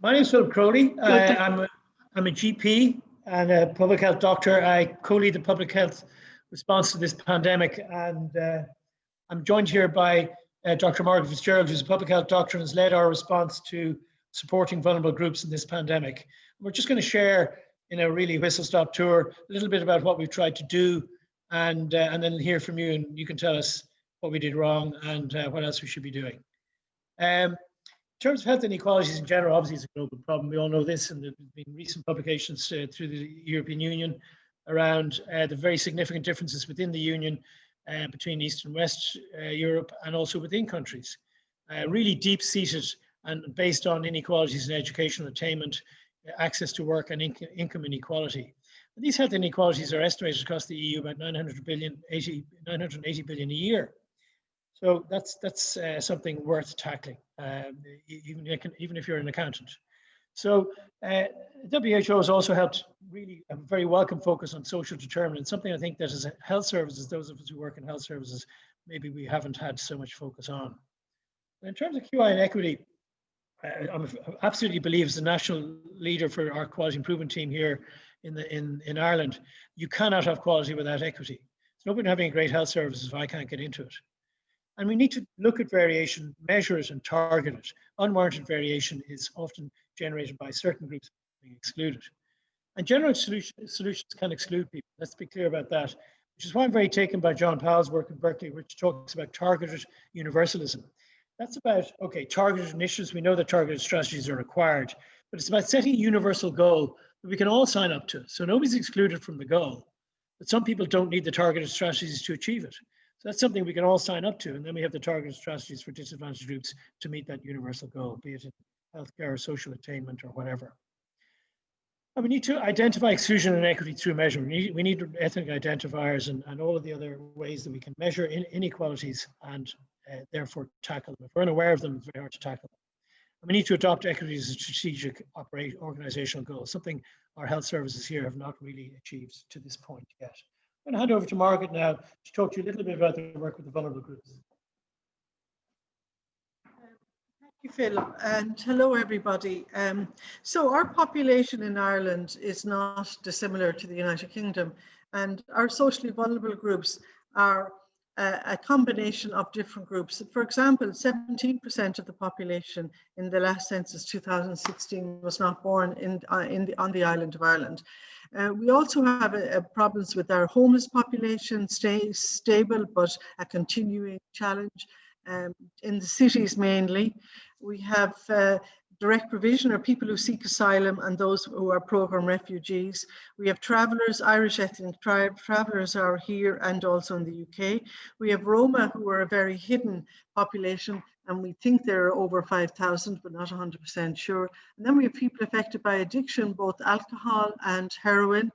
My name is Philip Crowley. Good. I'm a GP and a public health doctor. I co-lead the public health response to this pandemic, and I'm joined here by Dr. Margaret Fitzgerald, who's a public health doctor and has led our response to supporting vulnerable groups in this pandemic. We're just going to share, in a really whistle-stop tour, a little bit about what we've tried to do, and then hear from you, and you can tell us what we did wrong and what else we should be doing. In terms of health inequalities in general, obviously it's a global problem. We all know this, and there have been recent publications through the European Union around the very significant differences within the Union between East and West Europe, and also within countries. Really deep-seated and based on inequalities in educational attainment, access to work, and income inequality. And these health inequalities are estimated across the EU about 980 billion a year. So that's something worth tackling, even if you're an accountant. So WHO has also helped really a very welcome focus on social determinants, something I think that as health services, those of us who work in health services, maybe we haven't had so much focus on. In terms of QI and equity, I absolutely believe as a national leader for our quality improvement team here in Ireland, you cannot have quality without equity. There's no point having a great health services if I can't get into it. And we need to look at variation, measure it, and target it. Unwarranted variation is often generated by certain groups being excluded. And general solutions can exclude people. Let's be clear about that, which is why I'm very taken by John Powell's work in Berkeley, which talks about targeted universalism. That's about, okay, targeted initiatives. We know that targeted strategies are required, but it's about setting a universal goal that we can all sign up to. So nobody's excluded from the goal, but some people don't need the targeted strategies to achieve it. So that's something we can all sign up to. And then we have the targeted strategies for disadvantaged groups to meet that universal goal, be it in healthcare or social attainment or whatever. And we need to identify exclusion and equity through measurement. We need ethnic identifiers and all of the other ways that we can measure inequalities and therefore tackle them. If we're unaware of them, it's very hard to tackle them. And we need to adopt equity as a strategic organizational goal, something our health services here have not really achieved to this point yet. I'm going to hand over to Margaret now to talk to you a little bit about the work with the vulnerable groups. Thank you, Phil, and hello, everybody. So our population in Ireland is not dissimilar to the United Kingdom, and our socially vulnerable groups are a combination of different groups. For example, 17% of the population in the last census 2016 was not born on the island of Ireland. We also have problems with our homeless population, stable but a continuing challenge in the cities mainly. We have direct provision, or people who seek asylum, and those who are programme refugees. We have travellers, Irish ethnic travellers are here and also in the UK. We have Roma, who are a very hidden population, and we think there are over 5,000, but not 100% sure. And then we have people affected by addiction, both alcohol and heroin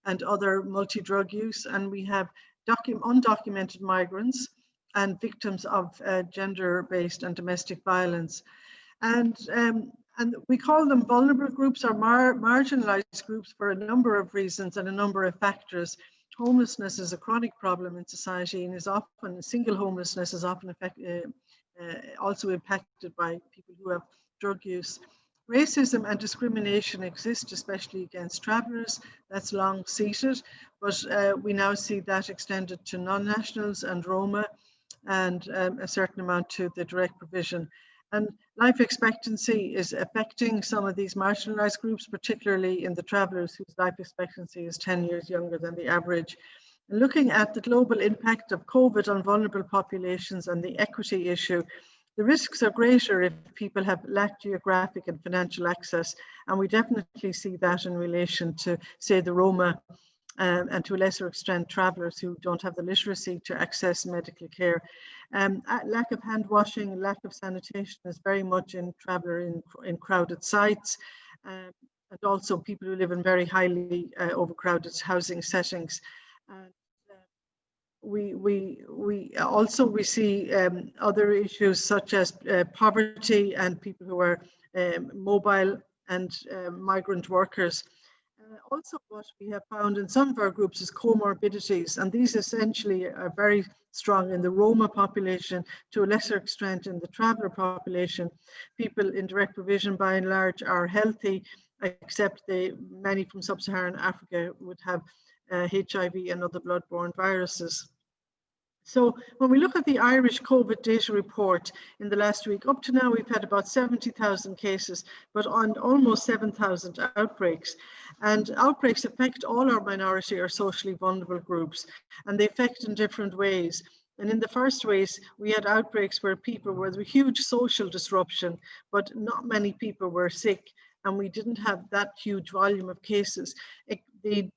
and other multi-drug use. And we have undocumented migrants and victims of gender-based and domestic violence. And we call them vulnerable groups or marginalized groups for a number of reasons and a number of factors. Homelessness is a chronic problem in society, and is often, single homelessness is often also impacted by people who have drug use. Racism and discrimination exist, especially against travellers. That's long seated, but we now see that extended to non-nationals and Roma, and a certain amount to the direct provision. And life expectancy is affecting some of these marginalized groups, particularly in the travellers whose life expectancy is 10 years younger than the average. And looking at the global impact of COVID on vulnerable populations and the equity issue, the risks are greater if people have lacked geographic and financial access. And we definitely see that in relation to, say, the Roma and to a lesser extent travellers who don't have the literacy to access medical care. Lack of hand washing, lack of sanitation is very much in traveller in crowded sites, and also people who live in very highly overcrowded housing settings. We also see other issues such as poverty and people who are mobile and migrant workers. Also, what we have found in some of our groups is comorbidities, and these essentially are very strong in the Roma population, to a lesser extent in the traveller population. People in direct provision by and large are healthy, except many from sub-Saharan Africa would have HIV and other bloodborne viruses. So when we look at the Irish COVID data report in the last week, up to now we've had about 70,000 cases, but on almost 7,000 outbreaks. And outbreaks affect all our minority or socially vulnerable groups, and they affect in different ways. And in the first ways, we had outbreaks where people were with huge social disruption, but not many people were sick, and we didn't have that huge volume of cases. The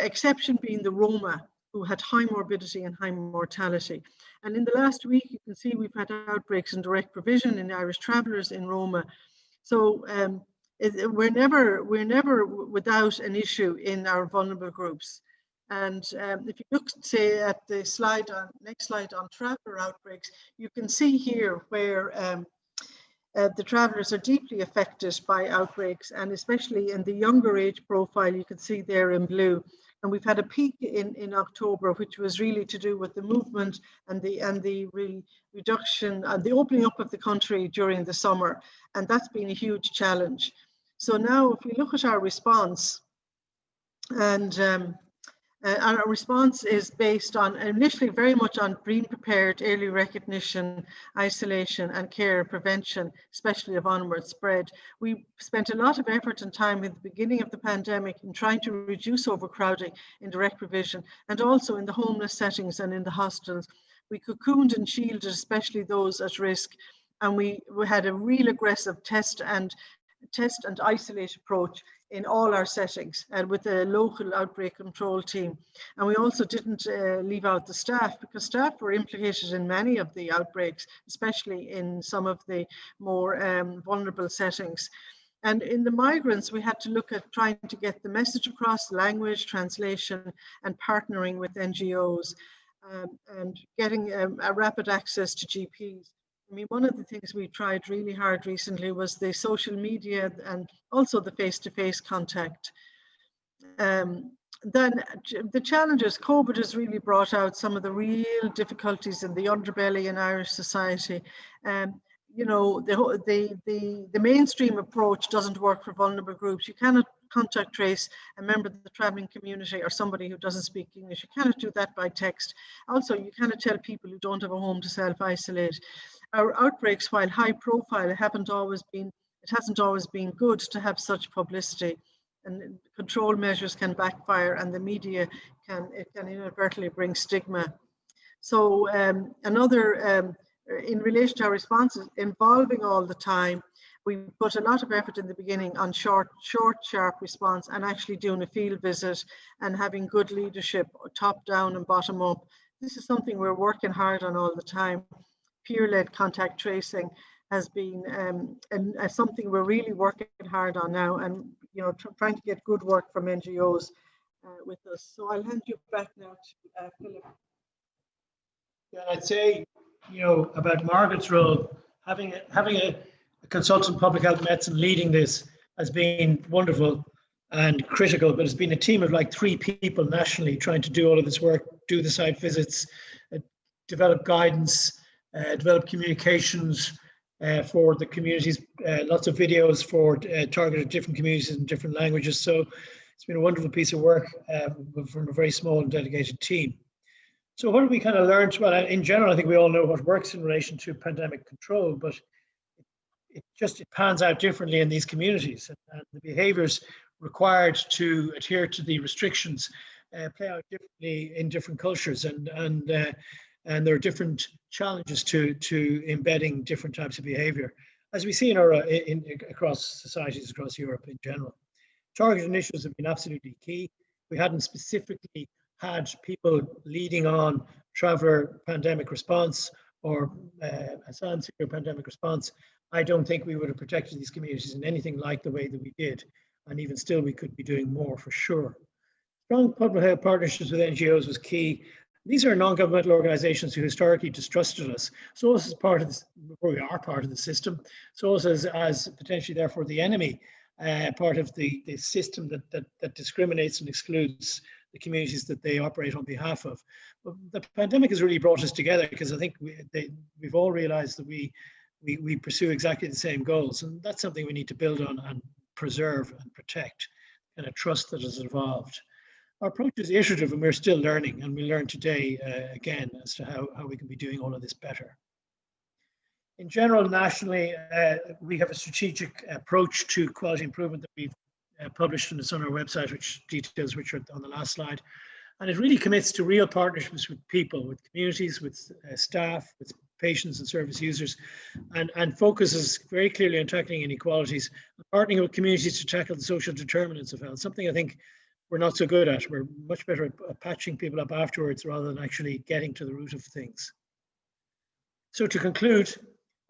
exception being the Roma, who had high morbidity and high mortality. And in the last week, you can see we've had outbreaks in direct provision, in Irish travellers, in Roma. So we're never without an issue in our vulnerable groups. And if you look, say, at the next slide on traveller outbreaks, you can see here where the travellers are deeply affected by outbreaks, and especially in the younger age profile, you can see there in blue. And we've had a peak in October, which was really to do with the movement and the reduction and the opening up of the country during the summer. And that's been a huge challenge. So now if we look at our response, and our response is based on initially very much on being prepared, early recognition, isolation and care prevention, especially of onward spread. We spent a lot of effort and time at the beginning of the pandemic in trying to reduce overcrowding in direct provision, and also in the homeless settings and in the hostels. We cocooned and shielded especially those at risk, and we had a real aggressive test and isolate approach in all our settings, and with a local outbreak control team. And we also didn't leave out the staff, because staff were implicated in many of the outbreaks, especially in some of the more vulnerable settings. And in the migrants, we had to look at trying to get the message across, language, translation, and partnering with NGOs, and getting a rapid access to GPs. I mean, one of the things we tried really hard recently was the social media and also the face-to-face contact. Then the challenges, COVID has really brought out some of the real difficulties in the underbelly in Irish society. You know, the mainstream approach doesn't work for vulnerable groups. You cannot contact trace a member of the traveling community or somebody who doesn't speak English. You cannot do that by text. Also, you cannot tell people who don't have a home to self-isolate. Our outbreaks, while high profile, it hasn't always been good to have such publicity, and control measures can backfire, and the media can inadvertently bring stigma. So in relation to our responses, involving all the time, we put a lot of effort in the beginning on short, sharp response, and actually doing a field visit and having good leadership, top down and bottom up. This is something we're working hard on all the time. Peer-led contact tracing has been something we're really working hard on now, and trying to get good work from NGOs with us. So I'll hand you back now to Philip. Yeah, I'd say, about Margaret's role, having a consultant public health medicine leading this has been wonderful and critical, but it's been a team of like 3 people nationally trying to do all of this work, do the site visits, develop guidance, develop communications for the communities, lots of videos for targeted different communities in different languages. So it's been a wonderful piece of work from a very small and dedicated team. So what have we kind of learned? Well, in general, I think we all know what works in relation to pandemic control, but it pans out differently in these communities, and the behaviours required to adhere to the restrictions play out differently in different cultures, and there are different challenges to embedding different types of behaviour, as we see across societies across Europe in general. Targeted initiatives have been absolutely key. We hadn't specifically had people leading on traveller pandemic response or asylum seeker pandemic response, I don't think we would have protected these communities in anything like the way that we did. And even still, we could be doing more for sure. Strong public health partnerships with NGOs was key. These are non-governmental organisations who historically distrusted us. So us as part of this, we are part of the system. So us as potentially therefore the enemy, part of the system that discriminates and excludes the communities that they operate on behalf of. But the pandemic has really brought us together, because I think we've all realized that we pursue exactly the same goals, and that's something we need to build on and preserve and protect, and a trust that has evolved. Our approach is iterative, and we're still learning, and we learn today again as to how we can be doing all of this better. In general, nationally, we have a strategic approach to quality improvement that we've published, and it's on our website, which details which are on the last slide. And it really commits to real partnerships with people, with communities, with staff, with patients and service users, and focuses very clearly on tackling inequalities, and partnering with communities to tackle the social determinants of health, something I think we're not so good at. We're much better at patching people up afterwards rather than actually getting to the root of things. So to conclude,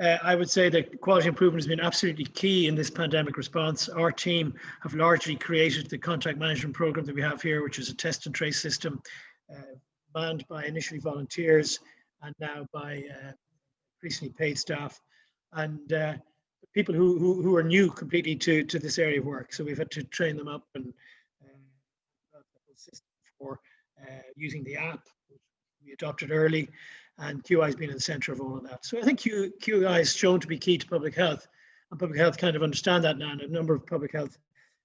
I would say that quality improvement has been absolutely key in this pandemic response. Our team have largely created the contact management program that we have here, which is a test and trace system manned by initially volunteers and now by increasingly paid staff, and people who are new completely to this area of work. So we've had to train them up and the whole system for using the app, which we adopted early. And QI has been in the center of all of that. So I think QI is shown to be key to public health, and public health kind of understand that now, and a number of public health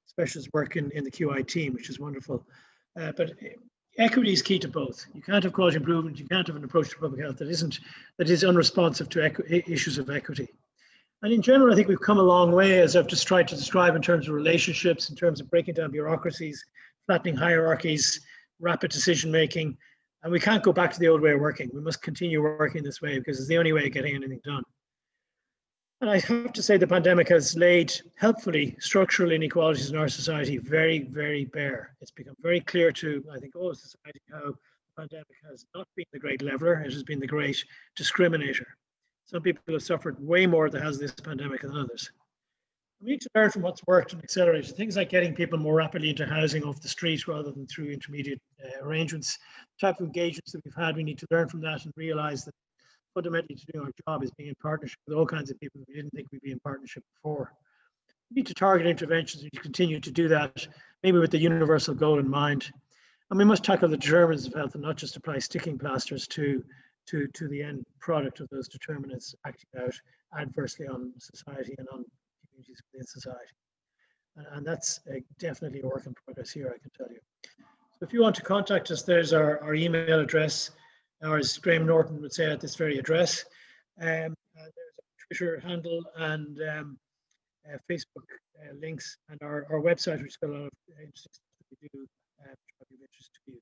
specialists work in the QI team, which is wonderful. But equity is key to both. You can't have quality improvement, you can't have an approach to public health that is unresponsive to issues of equity. And in general, I think we've come a long way, as I've just tried to describe, in terms of relationships, in terms of breaking down bureaucracies, flattening hierarchies, rapid decision making. And we can't go back to the old way of working. We must continue working this way, because it's the only way of getting anything done. And I have to say the pandemic has laid, helpfully, structural inequalities in our society very, very bare. It's become very clear to, I think, all of society how the pandemic has not been the great leveler, it has been the great discriminator. Some people have suffered way more that has this pandemic than others. We need to learn from what's worked and accelerate things like getting people more rapidly into housing off the street rather than through intermediate arrangements. The type of engagements that we've had, we need to learn from that and realize that fundamentally to do our job is being in partnership with all kinds of people we didn't think we'd be in partnership before. We need to target interventions and continue to do that, maybe with the universal goal in mind. And we must tackle the determinants of health and not just apply sticking plasters to the end product of those determinants acting out adversely on society and on communities within society. And that's definitely a work in progress here, I can tell you. So if you want to contact us, there's our email address, or as Graham Norton would say, at this very address. And there's a Twitter handle and Facebook links, and our website, which has got a lot of interesting stuff that we do, which might be of interest to you.